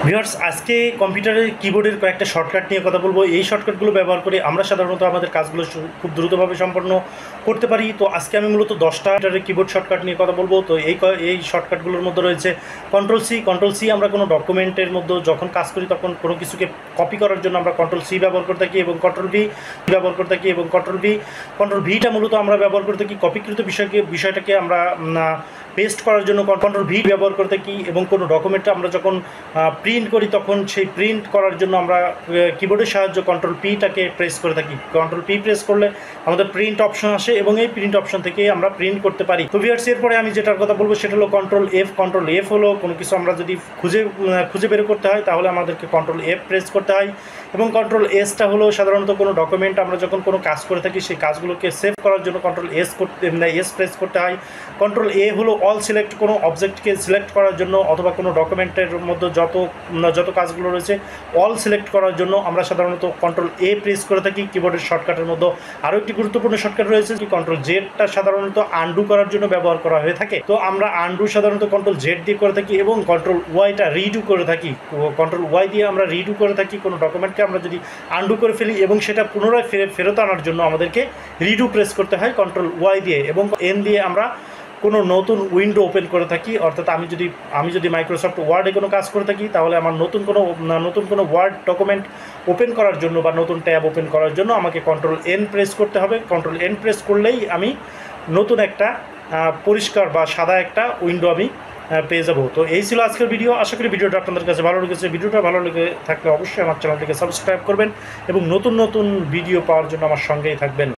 Viewers, আজকে কম্পিউটারের কিবোর্ডের কয়েকটা শর্টকাট নিয়ে কথা বলবো। এই শর্টকাটগুলো ব্যবহার করে আমরা সাধারণত আমাদের কাজগুলো খুব দ্রুতভাবে সম্পন্ন করতে পারি। তো আজকে আমি মূলত 10টা কিবোর্ড শর্টকাট নিয়ে কথা বলবো। তো এই শর্টকাটগুলোর মধ্যে রয়েছে কন্ট্রোল সি। আমরা কোনো ডকুমেন্টের মধ্যে যখন কাজ করি তখন কোনো কিছুকে কপি করার জন্য আমরা কন্ট্রোল সি ব্যবহার করে থাকি এবং কন্ট্রোল ভিটা মূলত আমরা ব্যবহার করে থাকি কপিকৃত বিষয়টাকে আমরা পেস্ট করার জন্য কন্ট্রোল ভি ব্যবহার করে থাকি। এবং কোনো ডকুমেন্টটা আমরা যখন প্রিন্ট করি তখন সেই প্রিন্ট করার জন্য আমরা কিবোর্ডের সাহায্যে কন্ট্রোল পিটাকে প্রেস করে থাকি। কন্ট্রোল পি প্রেস করলে আমাদের প্রিন্ট অপশন আসে এবং এই প্রিন্ট অপশন থেকে আমরা প্রিন্ট করতে পারি। তো ভিউয়ার্স, এরপরে আমি যেটার কথা বলবো সেটা হলো কন্ট্রোল এফ হলো কোনো কিছু আমরা যদি খুঁজে বের করতে হয় তাহলে আমাদেরকে কন্ট্রোল এফ প্রেস করতে হয়। এবং কন্ট্রোল এসটা হলো সাধারণত কোনো ডকুমেন্ট আমরা যখন কোনো কাজ করে থাকি সেই কাজগুলোকে সেভ করার জন্য কন্ট্রোল এস প্রেস করতে হয়। কন্ট্রোল এ হলো অল সিলেক্ট, কোনো অবজেক্টকে সিলেক্ট করার জন্য অথবা কোনো ডকুমেন্টের মধ্যে যত কাজগুলো রয়েছে অল সিলেক্ট করার জন্য আমরা সাধারণত কন্ট্রোল এ প্রেস করে থাকি কিবোর্ডের শর্টকাটের মধ্যে। আরও একটি গুরুত্বপূর্ণ শর্টকাট রয়েছে যে কন্ট্রোল জেডটা সাধারণত আন্ডু করার জন্য ব্যবহার করা হয়ে থাকে। তো আমরা আন্ডু সাধারণত কন্ট্রোল জেড দিয়ে করে থাকি এবং কন্ট্রোল ওয়াইটা রিডু করে থাকি। কন্ট্রোল ওয়াই দিয়ে আমরা রিডু করে থাকি কোনো ডকুমেন্টকে আমরা যদি আন্ডু করে ফেলি এবং সেটা পুনরায় ফেরত আনার জন্য আমাদেরকে রিডু প্রেস করতে হয় কন্ট্রোল ওয়াই দিয়ে। এবং এন দিয়ে আমরা কোনো নতুন উইন্ডো ওপেন করে থাকি। অর্থাৎ আমি যদি মাইক্রোসফট ওয়ার্ডে কোনো কাজ করে থাকি তাহলে আমার নতুন কোনো ওয়ার্ড ডকুমেন্ট ওপেন করার জন্য বা নতুন ট্যাব ওপেন করার জন্য আমাকে কন্ট্রোল এন প্রেস করতে হবে। কন্ট্রোল এন প্রেস করলেই আমি নতুন একটা পরিষ্কার বা সাদা একটা উইন্ডো আমি পেয়ে যাবো। তো এই ছিল আজকের ভিডিও। আশা করি ভিডিওটা আপনাদের কাছে ভালো লেগেছে। ভিডিওটা ভালো লেগে থাকলে অবশ্যই আমার চ্যানেলটিকে সাবস্ক্রাইব করবেন এবং নতুন ভিডিও পাওয়ার জন্য আমার সঙ্গেই থাকবেন।